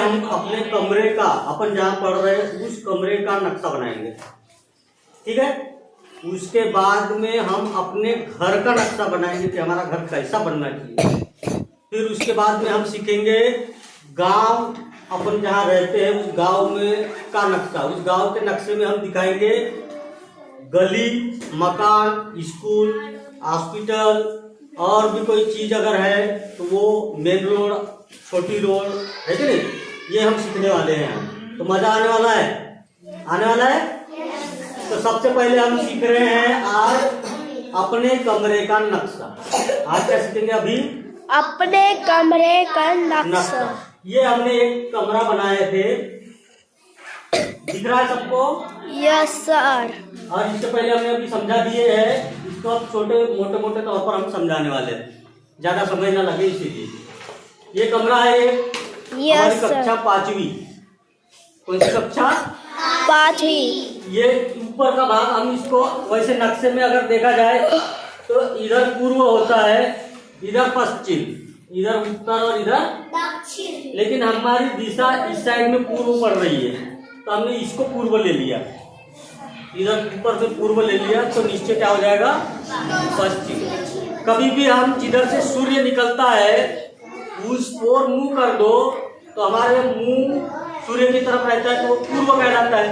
हम अपने कमरे का, अपन जहाँ पढ़ रहे हैं उस कमरे का नक्शा बनाएंगे, ठीक है। उसके बाद में हम अपने घर का नक्शा बनाएंगे कि हमारा घर कैसा बनना चाहिए। फिर उसके बाद में हम सीखेंगे गांव, अपन जहाँ रहते हैं उस गांव में का नक्शा। उस गांव के नक्शे में हम दिखाएंगे गली, मकान, स्कूल, हॉस्पिटल और भी कोई चीज अगर है तो वो मेन रोड, छोटी रोड है कि नहीं, ये हम सीखने वाले हैं। तो मजा आने वाला है, आने वाला है। तो सबसे पहले हम सीख रहे हैं आज अपने कमरे का नक्शा। आज क्या सीखेंगे? अभी अपने कमरे का नक्शा। ये हमने एक कमरा बनाए थे, दिख रहा है सबको? Yes sir. और इससे पहले हमने अभी समझा दिए हैं, इसको अब छोटे मोटे मोटे तौर पर हम समझाने वाले हैं, ज्यादा समय ना लगे इसीलिए। ये कमरा है एक, हमारी कक्षा 5वीं। कौन सी कक्षा? 5वीं। ये ऊपर का भाग हम इसको वैसे नक्शे में अगर देखा जाए तो इधर पूर्व होता है, इधर पश्चिम, इधर उत्तर और इधर दक्षिण, लेकिन हमारी दिशा इस साइड में पूर्व पड़ रही है तो हमने इसको पूर्व ले लिया, इधर ऊपर से पूर्व ले लिया तो नीचे क्या हो जाएगा? पश्चिम। कभी भी हम जिधर से सूर्य निकलता है उस ओर मुंह कर दो तो हमारे मुंह सूर्य की तरफ रहता है तो वो पूर्व कहलाता है,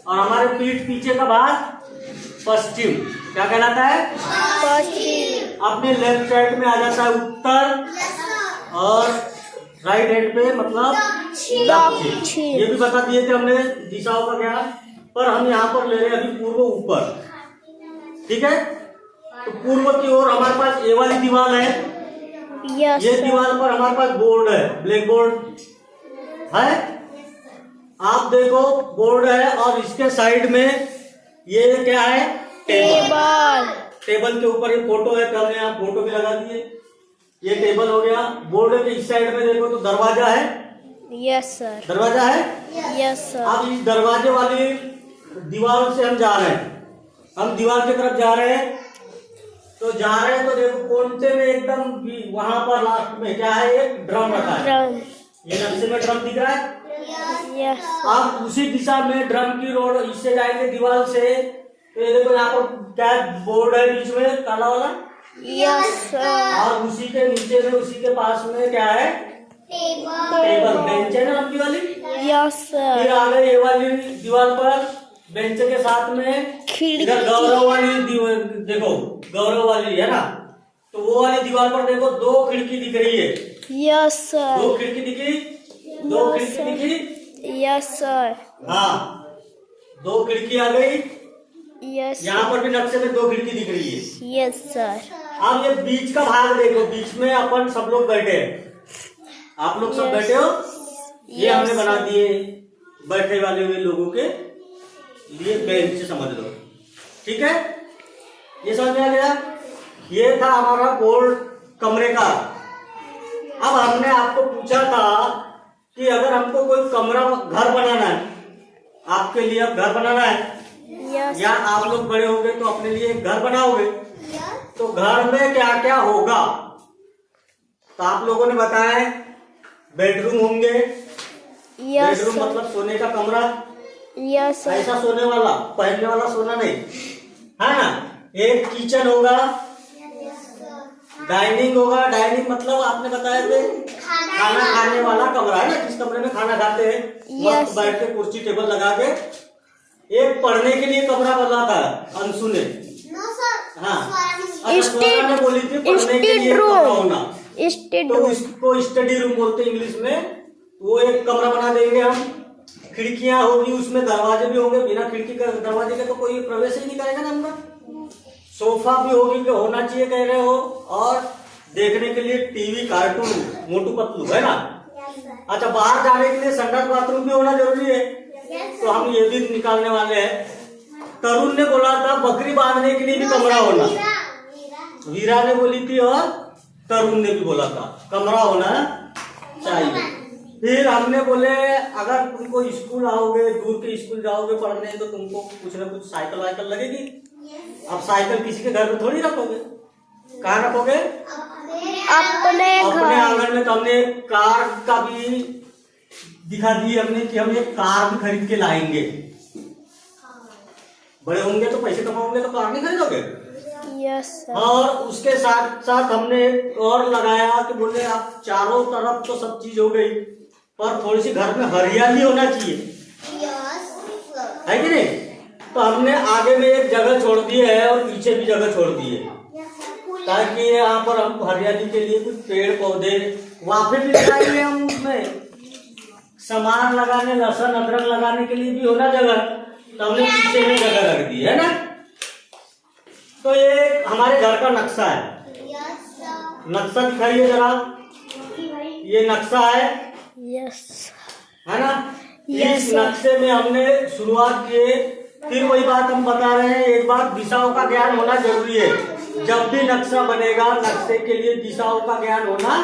और हमारे पीठ पीछे का भाग पश्चिम क्या कहलाता है? पश्चिम। अपने लेफ्ट साइड में आ जाता है उत्तर, और राइट हैंड पे मतलब दक्षिण। ये भी बता दिए थे हमने दिशाओं का क्या, पर हम यहाँ पर ले रहे हैं अभी पूर्व ऊपर, ठीक है। तो पूर्व की ओर हमारे पास ये वाली दीवार है, ये दीवार पर हमारे पास बोर्ड है, ब्लैक बोर्ड है, आप देखो बोर्ड है, और इसके साइड में ये क्या है? टेबल। टेबल के ऊपर ये फोटो है, तो हमने यहाँ फोटो भी लगा दिए। ये टेबल हो गया। बोर्ड के इस साइड में देखो तो दरवाजा है। Yes sir. दरवाजा है। Yes sir. अब इस दरवाजे वाली दीवार से हम जा रहे हैं, हम दीवार की तरफ जा रहे हैं, तो देखो कोने में एकदम वहां पर लास्ट में क्या है? एक ड्रम रखा है। ड्रम। ये नक्शे में ड्रम दिख रहा है। यस। आप उसी दिशा में ड्रम की रोड इससे जाएंगे दीवार से, तो ये देखो यहाँ पर क्या बोर्ड है बीच में काला वाला। Yes sir. और उसी के नीचे में, उसी के पास में क्या है? टेबल, बेंच है ना आपकी वाली। Yes sir. फिर आगे ये वाली दीवार पर बेंच के साथ में इधर गौरव वाली देखो, गौरव वाली है ना, तो वो वाली दीवार पर देखो 2 खिड़की दिख रही है। Yes sir. 2 खिड़की दिखी, 2 खिड़की दिखी। Yes sir. हाँ, 2 खिड़की आ गई। यस। यहाँ पर भी नक्शे में 2 खिड़की दिख रही है। Yes sir. अब ये बीच का भाग देखो, बीच में अपन सब लोग बैठे हैं, आप लोग सब बैठे हो, ये हमने बना दिए बैठे वाले हुए लोगों के लिए बेंच, समझ लो, ठीक है। ये समझ में आ गया? ये था हमारा बोर्ड कमरे का। अब हमने आपको पूछा था कि अगर हमको कोई कमरा, घर बनाना है, आपके लिए अब घर बनाना है, या आप लोग बड़े होंगे तो अपने लिए घर बनाओगे, तो घर में क्या क्या होगा? तो आप लोगों ने बताया बेडरूम होंगे। बेडरूम मतलब सोने का कमरा। यस। ऐसा सोने वाला, पहनने वाला सोना नहीं, है ना। एक किचन होगा, डाइनिंग होगा। डाइनिंग मतलब आपने बताया थे खाना खाने वाला कमरा है ना, जिस कमरे में खाना खाते हैं, मस्त बैठ के कुर्सी टेबल लगा के। एक पढ़ने के लिए कमरा बना था अंशु ने। हाँ, ने बोली थी पढ़ने के लिए कमरा होना, तो इसको स्टडी रूम बोलते हैं इंग्लिश में। वो एक कमरा बना देंगे हम। खिड़कियां होगी, उसमें दरवाजे भी होंगे, बिना खिड़की का दरवाजे के तो कोई प्रवेश ही नहीं करेगा ना अंदर। सोफा भी होगी, कि होना चाहिए कह रहे हो, और देखने के लिए टीवी, कार्टून, मोटू पतलू, है ना। अच्छा, बाहर जाने के लिए संडास बाथरूम भी होना जरूरी है, तो हम ये भी निकालने वाले हैं। तरुण ने बोला था बकरी बांधने के लिए भी कमरा होना, वीरा ने बोली थी, और तरुण ने भी बोला था कमरा होना चाहिए। फिर हमने बोले अगर तुमको स्कूल आओगे, दूर के स्कूल जाओगे पढ़ने, तो तुमको कुछ ना कुछ साइकिल वाइकिल लगेगी। अब साइकिल किसी के घर में थोड़ी रखोगे, कहाँ रखोगे? अपने आंगन में। तो हमने कार का भी दिखा दी हमने कि हम एक कार भी खरीद के लाएंगे। बड़े होंगे तो पैसे कमाओगे तो कार नहीं खरीदोगे। Yes sir. और उसके साथ साथ हमने एक और लगाया कि बोले आप चारों तरफ तो सब चीज हो गई, पर थोड़ी सी घर में हरियाली होना चाहिए, है कि नहीं। तो हमने आगे में एक जगह छोड़ दी है और पीछे भी जगह छोड़ दी है, ताकि यहाँ पर हम हरियाली के लिए कुछ पेड़ पौधे वाफे भी लगाएंगे हम उसमें, सामान लगाने, लहसुन अदरक लगाने के लिए भी होना जगह, तो हमने पीछे में जगह रख दी है ना। तो ये हमारे घर का नक्शा है। नक्शा दिखाइए जरा, ये नक्शा है। यस है ना। Yes, इस sir. नक्शे में हमने शुरुआत किए। फिर वही बात हम बता रहे हैं, एक बात दिशाओं का ज्ञान होना जरूरी है। जब भी नक्शा बनेगा, नक्शे के लिए दिशाओं का ज्ञान होना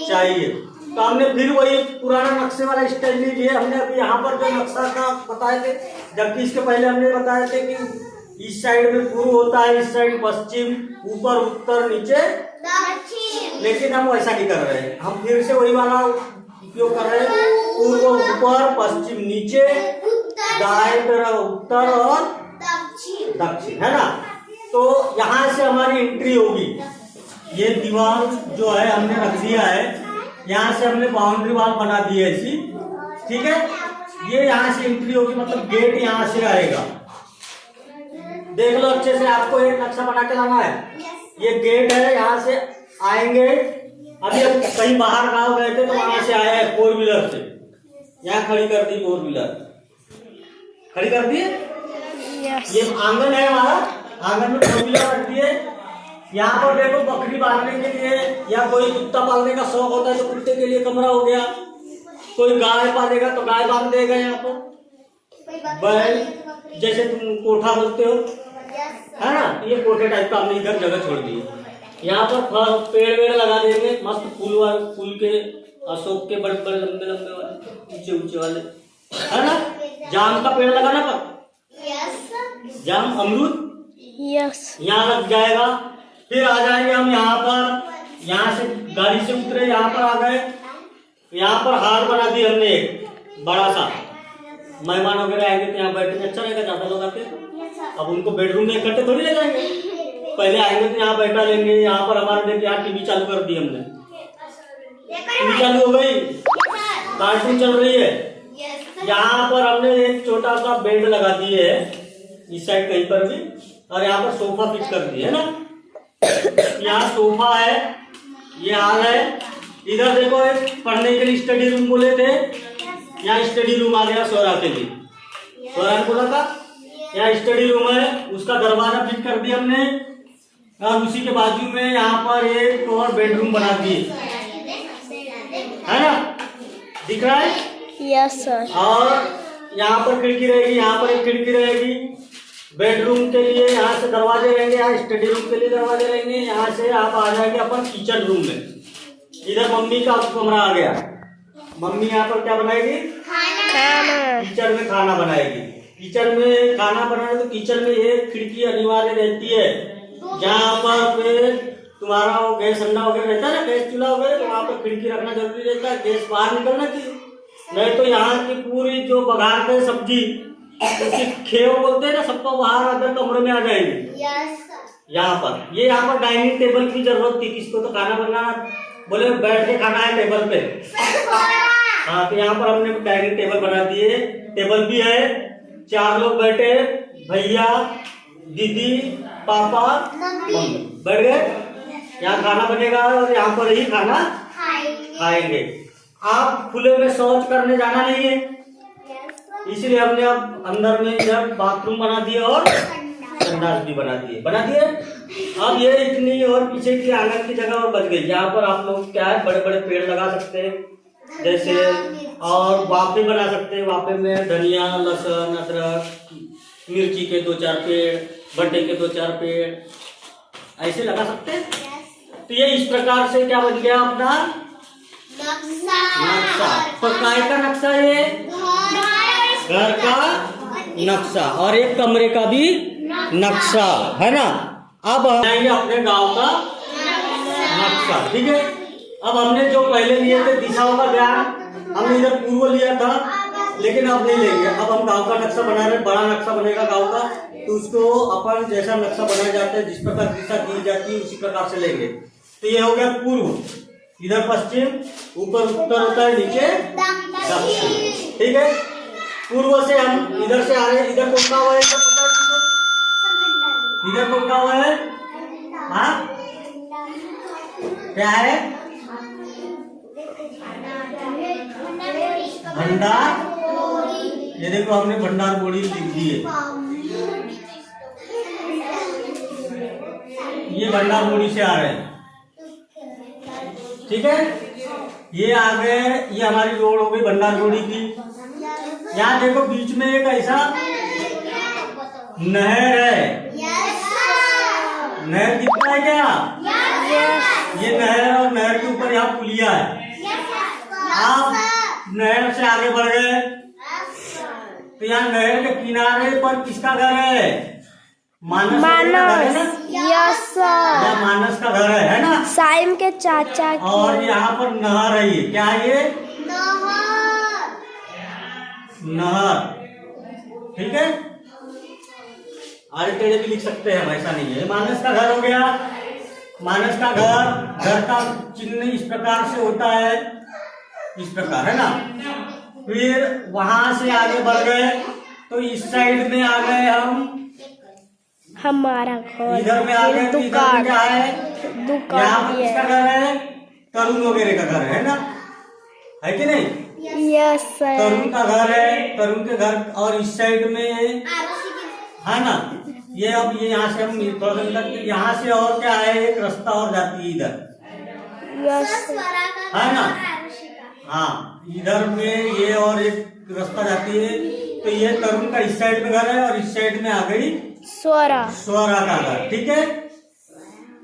चाहिए। तो हमने फिर वही पुराना नक्शे वाला स्टाइल नहीं लिए हमने। अभी यहाँ पर जो नक्शा का बताए थे, जबकि इसके पहले हमने बताए थे कि इस साइड में पूर्व होता है, इस साइड पश्चिम, ऊपर उत्तर, नीचे दक्षिण। लेकिन हम वैसा नहीं कर रहे हैं, हम फिर से वही वाला उपयोग कर रहे हैं। पूर्व ऊपर, पश्चिम नीचे, दाएं तरफ उत्तर और दक्षिण, है ना। तो यहाँ से हमारी एंट्री होगी। ये दीवार जो है हमने रख दिया है, यहाँ से हमने बाउंड्री वॉल बना दी है ऐसी, ठीक है। ये यहाँ से एंट्री होगी, मतलब गेट यहाँ से आएगा। देख लो अच्छे से, आपको एक नक्शा बना के लाना है। ये गेट है, यहाँ से आएंगे। अभी हम कहीं बाहर गांव गए थे तो वहां से आया है 4 व्हीलर से, यहाँ खड़ी कर दी, 4 व्हीलर खड़ी कर दी। ये आंगन है हमारा, आंगन में 4 व्हीलर रख दिए। यहाँ पर देखो बकरी बांधने के लिए या कोई कुत्ता पालने का शौक होता है तो कुत्ते के लिए कमरा हो गया, कोई गाय पालेगा तो गाय बांध देगा। यहाँ पर बैल, जैसे तुम कोठा बोलते हो, है ना, ये कोठे टाइप का हमने इधर जगह छोड़ दी है। यहाँ पर पेड़ वेड़ लगा देंगे, मस्त फूल के, अशोक के बड़े बड़े लंबे लंबे वाले, ऊंचे ऊंचे वाले, है ना। जाम का पेड़ लगाना पर जाम, अमरूद, यस, यहाँ लग जाएगा। फिर आ जाएंगे हम यहाँ पर, यहाँ से गाड़ी से उतरे, यहाँ पर आ गए। यहाँ पर हार बना दी हमने एक बड़ा सा, मेहमान वगैरह आएंगे तो यहाँ बैठने अच्छा रहेगा, ज्यादा लोग आते हैं। अब उनको बेडरूम में इकट्ठे थोड़ी ले जाएंगे, पहले आएंगे तो यहाँ बैठा लेंगे। यहाँ पर हमारे देखिए यहाँ टीवी चालू कर दी हमने, टीवी चालू हो गई, कार्टून चल रही है। यहाँ पर हमने एक छोटा सा बेड लगा दिए है इस साइड कहीं पर भी, और यहाँ पर सोफा फिक्स कर दिए है ना। यहाँ सोफा है, ये हाल है। इधर देखो एक पढ़ने के लिए स्टडी रूम बोले थे, यहाँ स्टडी रूम आ गया सोरा के लिए, सोरा ने बोला था यहाँ स्टडी रूम है, उसका दरवाजा फिट कर दिया हमने। और उसी के बाजू में यहाँ पर एक और बेडरूम बना दिए, है ना, दिख रहा है। Yes sir. और यहाँ पर खिड़की रहेगी, यहाँ पर एक खिड़की रहेगी बेडरूम के लिए, यहाँ से दरवाजे रहेंगे, यहाँ स्टडी रूम के लिए दरवाजे रहेंगे। यहाँ से आप आ जाएंगे अपन किचन रूम में। इधर मम्मी का कमरा आ गया, मम्मी यहाँ पर क्या बनाएगी, खाना। किचन में खाना बनाएगी। किचन में खाना बनाने तो किचन में एक खिड़की अनिवार्य रहती है, जहाँ पर फिर तुम्हारा वो गैस अंडा वगैरह रहता है ना, गैस चूल्हा वगैरह, तो वहाँ पर खिड़की रखना जरूरी रहता है, गैस बाहर निकलना चाहिए। नहीं तो यहाँ की पूरी जो बघार पे सब्जी, उसकी खेव बोलते हैं ना, सबको बाहर अंदर कमरे में आ जाएंगे। यहाँ पर यहाँ पर डाइनिंग टेबल की जरूरत थी, किसको तो खाना बनाना, बोले बैठ के खाना है टेबल पे। हाँ, तो यहाँ पर हमने डाइनिंग टेबल बना दिए, टेबल भी है, 4 लोग बैठे, भैया, दीदी, पापा, मम्मी बैठ गए। यहाँ खाना बनेगा और यहाँ पर ही खाना खाएंगे। आप खुले में शौच करने जाना नहीं है, इसलिए हमने अब अंदर में इधर बाथरूम बना दिए और संडास भी बना दिए। अब ये इतनी और पीछे की आंगन की जगह और बच गई। यहाँ पर आप लोग क्या है, बड़े बड़े पेड़ लगा सकते हैं, जैसे, और वापे बना सकते हैं। वापे में धनिया, लहसुन, अदरक, मिर्ची के 2-4 पेड़, भट्टे के 2-4 पेड़ ऐसे लगा सकते हैं। तो ये इस प्रकार से क्या बन गया अपना नक्शा। तो काय का नक्शा, ये घर का नक्शा और एक कमरे का भी नक्शा, है ना। अब आएंगे अपने गांव का नक्शा, ठीक है। अब हमने जो पहले लिए थे दिशाओं का ज्ञान, हमने इधर पूर्व लिया था, लेकिन अब नहीं लेंगे। अब हम गांव का नक्शा बना रहे हैं, बड़ा नक्शा बनेगा गांव का, तो उसको अपन जैसा नक्शा बनाया जाता है, जिस प्रकार दिशा दी जाती है उसी प्रकार से लेंगे। तो ये हो गया पूर्व, इधर पश्चिम, ऊपर उत्तर होता है, नीचे दक्षिण। ठीक है, पूर्व से हम इधर से आ रहे हैं। इधर कौन का हुआ है, इधर कौन का हुआ है? हाँ क्या है? भंडार। ये देखो हमने भंडार बोड़ी लिख दी है, ये भंडार बोड़ी से आ रहे हैं। ठीक है, ये आ गए, ये हमारी रोड हो गई भंडार बोड़ी की। यहाँ देखो बीच में एक ऐसा नहर है, नहर दिखता है क्या? ये नहर और नहर के ऊपर यहाँ पुलिया है। आप नहर से आगे बढ़ गए तो यहाँ नहर के किनारे पर किसका घर है? मानस का घर है ना? Yes sir. मानस का घर है ना? साइम के चाचा की। और यहाँ पर नहर है, ये क्या है? ये नहर। ठीक है, आड़े टेढ़े भी लिख सकते हैं, ऐसा नहीं है। मानस का घर हो गया। मानस का घर का चिन्ह इस प्रकार से होता है, इस प्रकार है ना। फिर वहां से आगे बढ़ गए तो इस साइड में आ गए हम, हमारा घर। इधर में आ गए तो इधर में क्या है? दुकान। यहाँ पर किसका घर है? तरुण वगैरह का घर है ना, है कि नहीं? Yes sir. तरुण का घर है, तरुण के घर। और इस साइड में है ना, ये अब ये यहाँ से हम थोड़ा सा यहाँ से और क्या है, एक रास्ता और जाती है इधर, यस है ना? हाँ, इधर में ये और एक रास्ता जाती है। तो ये तरुण का इस साइड में घर है और इस साइड में आ गई स्वरा का घर। ठीक है,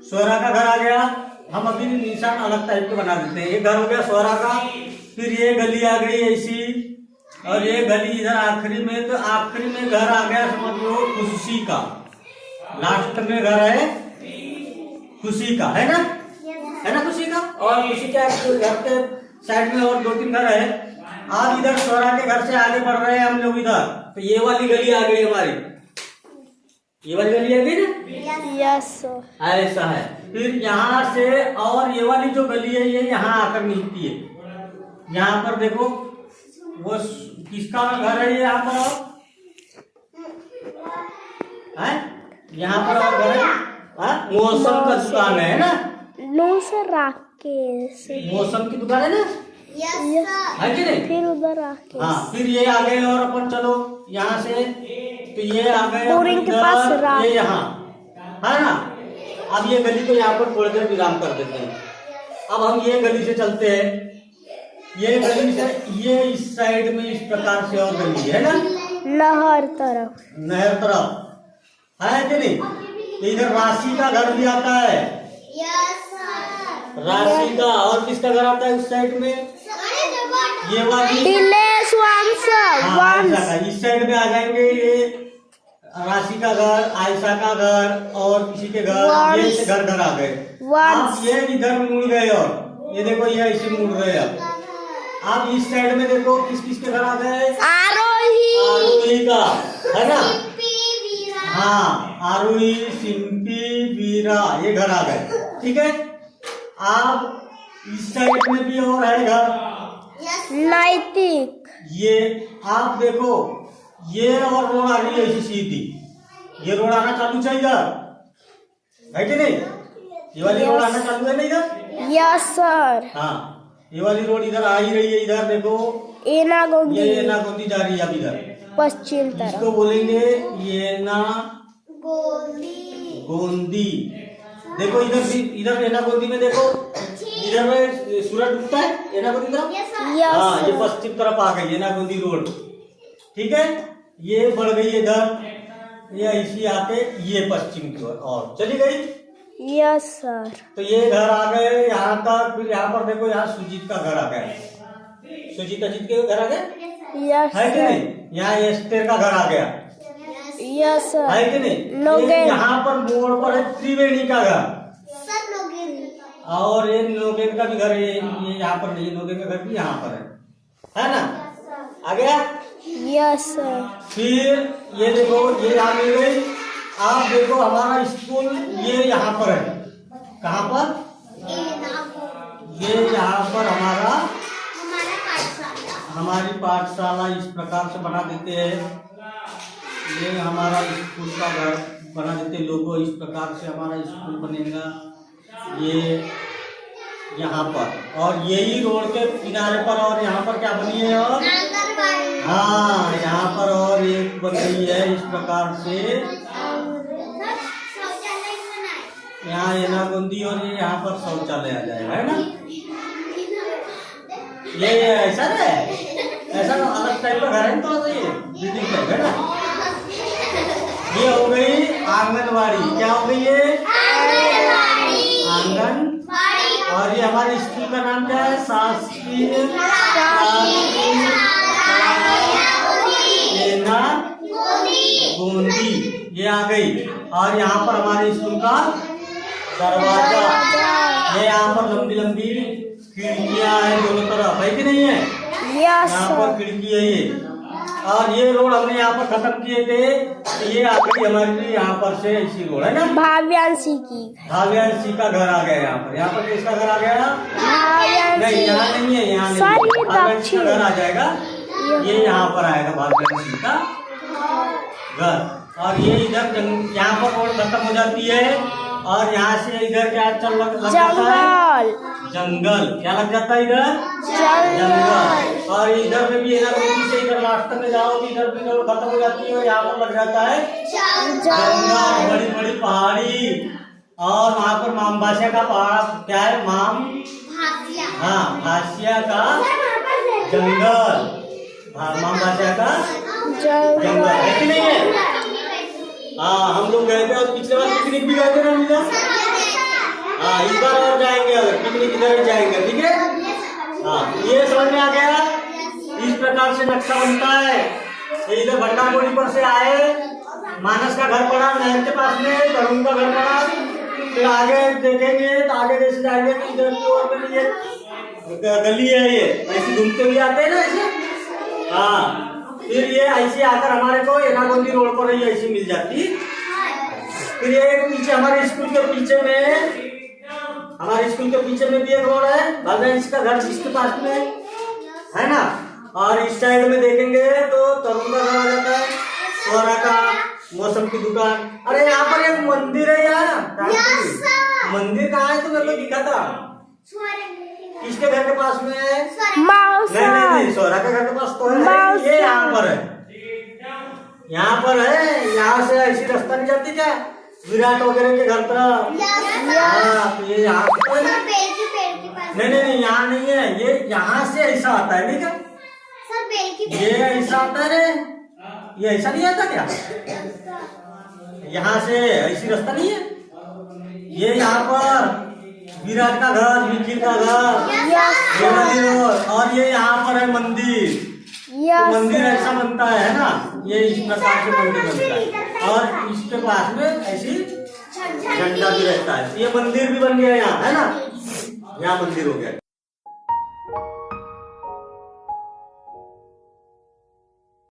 स्वरा का घर आ गया। हम अभी निशान अलग टाइप के बना देते हैं। ये घर हो गया स्वरा का। फिर ये गली आ गई ऐसी, और ये गली इधर आखिरी में, तो आखिरी में घर आ गया समझ लो खुशी का। लास्ट में घर है खुशी का, है ना? है ना खुशी का? और खुशी के घर के साइड में और 2-3 घर है। आप इधर स्वरा के घर से आगे बढ़ रहे हैं हम लोग इधर, तो ये वाली गली आ गई हमारी, ये वाली गली आ गई ना? Yes sir. ऐसा है। फिर यहाँ से और ये वाली जो गली है ये यहाँ आकर मिलती है। यहाँ पर देखो वो किसका घर है? ये यहाँ पर है, यहाँ पर और घर है, मौसम का दुकान है ना? No sir, Rakesh. मौसम की दुकान है ना? यस है कि नहीं? फिर उधर राकेश। हाँ, फिर ये आ गए और अपन चलो यहाँ से, तो ये आ गए बोरिंग के पास ये यहाँ, है ना? अब ये गली को यहाँ पर थोड़ी देर विराम कर देते हैं। अब हम ये गली से चलते हैं। ये गली से ये इस साइड में इस प्रकार से और गली है ना, नहर तरफ है कि नहीं? तो इधर राशि का घर भी आता है, राशि का। और किसका घर आता है उस साइड में? ये वाली दिनेश वंश। इस साइड में आ जाएंगे ये राशि का घर, आयशा का घर और किसी के घर। ये घर आ गए। आप ये इधर मुड़ गए और ये देखो ये ऐसे मुड़ गए। अब इस साइड में देखो किस किस के घर आ गए? आरोही का, है ना? हाँ, आरोही, सिंपी, वीरा, ये घर आ गए। ठीक है, आप इस साइड में भी और है घर नैतिक। ये आप देखो ये और रोड आ रही है ऐसी सीधी, ये रोड आना चालू चाहिए, है कि नहीं? ये वाली रोड आना चालू है ना इधर? Yes sir. हाँ, ये वाली रोड इधर आ ही रही है। इधर देखो एनागोंदी, ये एनागोंदी जा रही है अब इधर पश्चिम तरफ। इसको बोलेंगे गोंदी। देखो इधर एनागोंदी में देखो, इधर में सूरज डूबता है एनागोंदी तरफ। हाँ, ये पश्चिम तरफ आ गई एनागोंदी रोड। ठीक है, ये बढ़ गई इधर, ये ऐसी आके ये पश्चिम की ओर और चली गई। Yes sir. तो ये घर आ गए यहाँ तक। फिर यहाँ पर देखो, यहाँ सुजीत का घर आ गया, सुजीत अजीत के घर आ गया, यस है कि नहीं? यहाँ एस्टेर का घर आ गया, यस सर। है कि नहीं? यहाँ पर मोड़ पर है त्रिवेणी का घर, और ये नोगेन का भी घर ये यहाँ पर नहीं, नोगेन का घर भी यहाँ पर है ना। आ गया। Yes sir. फिर ये देखो ये यहाँ मिल गई। आप देखो हमारा स्कूल ये यहाँ पर है। कहाँ पर? ये यहाँ पर हमारी पाठशाला इस प्रकार से बना देते हैं। ये हमारा स्कूल का घर बना देते लोगों, इस प्रकार से हमारा स्कूल बनेगा ये यहाँ पर। और यही रोड के किनारे पर और यहाँ पर क्या बनी है? और हाँ यहाँ पर और एक बन रही है इस प्रकार से। यहाँ एनागोंदी और ये यहाँ पर शौचालय आ जाएगा, है ना। ये ऐसा है, ऐसा अलग टाइप का घर है तो ये बिल्डिंग टाइप है ना। ये हो गई आंगनवाड़ी। क्या हो गई ये? आंगन। और ये हमारे स्कूल का नाम क्या है? शासकीय गोंदी। ये आ गई। और यहाँ पर हमारे स्कूल का दरवाजा। ये यहाँ पर लंबी लंबी खिड़कियाँ हैं दोनों तरफ, है कि नहीं है? यहाँ पर खिड़की है ये। और ये रोड हमने यहाँ पर खत्म किए थे तो ये आखिरी हमारी यहाँ पर से ऐसी रोड है ना। भाव्यांशी का घर आ गया यहाँ पर। यहाँ पर किसका घर आ गया? नहीं यहाँ नहीं है, यहाँ नहीं। भाव्यांशी का घर आ जाएगा, ये यहाँ पर आएगा भाव्यांशी का घर। और ये इधर यहाँ पर रोड खत्म हो जाती है और यहाँ से इधर क्या चल लग जाता है? जंगल। क्या लग जाता है इधर? जंगल। और इधर में भी एनागोंदी से इधर लास्ट में जाओ तो इधर भी रोड खत्म हो जाती है और यहाँ पर लग जाता है जंगल। बड़ी बड़ी पहाड़ी। और वहाँ पर मामबासिया का पहाड़ क्या है? हाँ भासिया का जंगल। मामबासिया का जंगल है कि नहीं है? हाँ हम लोग गए थे और पिछले बार पिकनिक भी गए थे ना मीजा। हाँ इस बार और जाएंगे, अगर पिकनिक इधर जाएंगे, ठीक है। हाँ ये समझ में आ गया। इस प्रकार से नक्शा बनता है। इधर भंडारगोड़ी पर से आए, मानस का घर पड़ा नहर के पास में, तरुण का घर पड़ा। फिर आगे देखेंगे तो आगे जैसे जाएंगे तो इधर की ओर में ये गली है, ये ऐसे घूमते हुए आते हैं ना ऐसे। हाँ फिर ये ऐसे आकर हमारे को एनागोंदी रोड पर ही ऐसी मिल जाती। फिर ये पीछे हमारे स्कूल के पीछे में भी एक रोड है, भाव्यांशी का घर जिसके पास में है ना। और इस साइड में देखेंगे तो तरुण का घर आ जाता है, सोरा का, मौसम की दुकान। अरे यहाँ पर एक मंदिर है यार। मंदिर कहाँ है? तो मेरे को दिखा था। किसके घर के पास में है? नहीं सोरा के घर के पास तो है। ये यहाँ पर है, यहाँ पर है। यहाँ से ऐसी रास्ता नहीं जाती क्या विराट वगैरह के घर तरफ? हाँ तो ये यहाँ पर नहीं यहाँ नहीं है। ये यहाँ से ऐसा आता है, ठीक है। ये ऐसा आता है, ये ऐसा नहीं आता क्या? यहाँ से ऐसी रास्ता नहीं है। ये यहाँ पर विराट का घर, निखिल का घर, ये मंदिर। और ये यहाँ पर है मंदिर। तो मंदिर ऐसा बनता है ना, ये इस प्रकार से मंदिर बनता है। और इसके पास में ऐसी झंडा भी रहता है। ये मंदिर भी बन गया यहाँ, है ना। यहाँ मंदिर हो गया।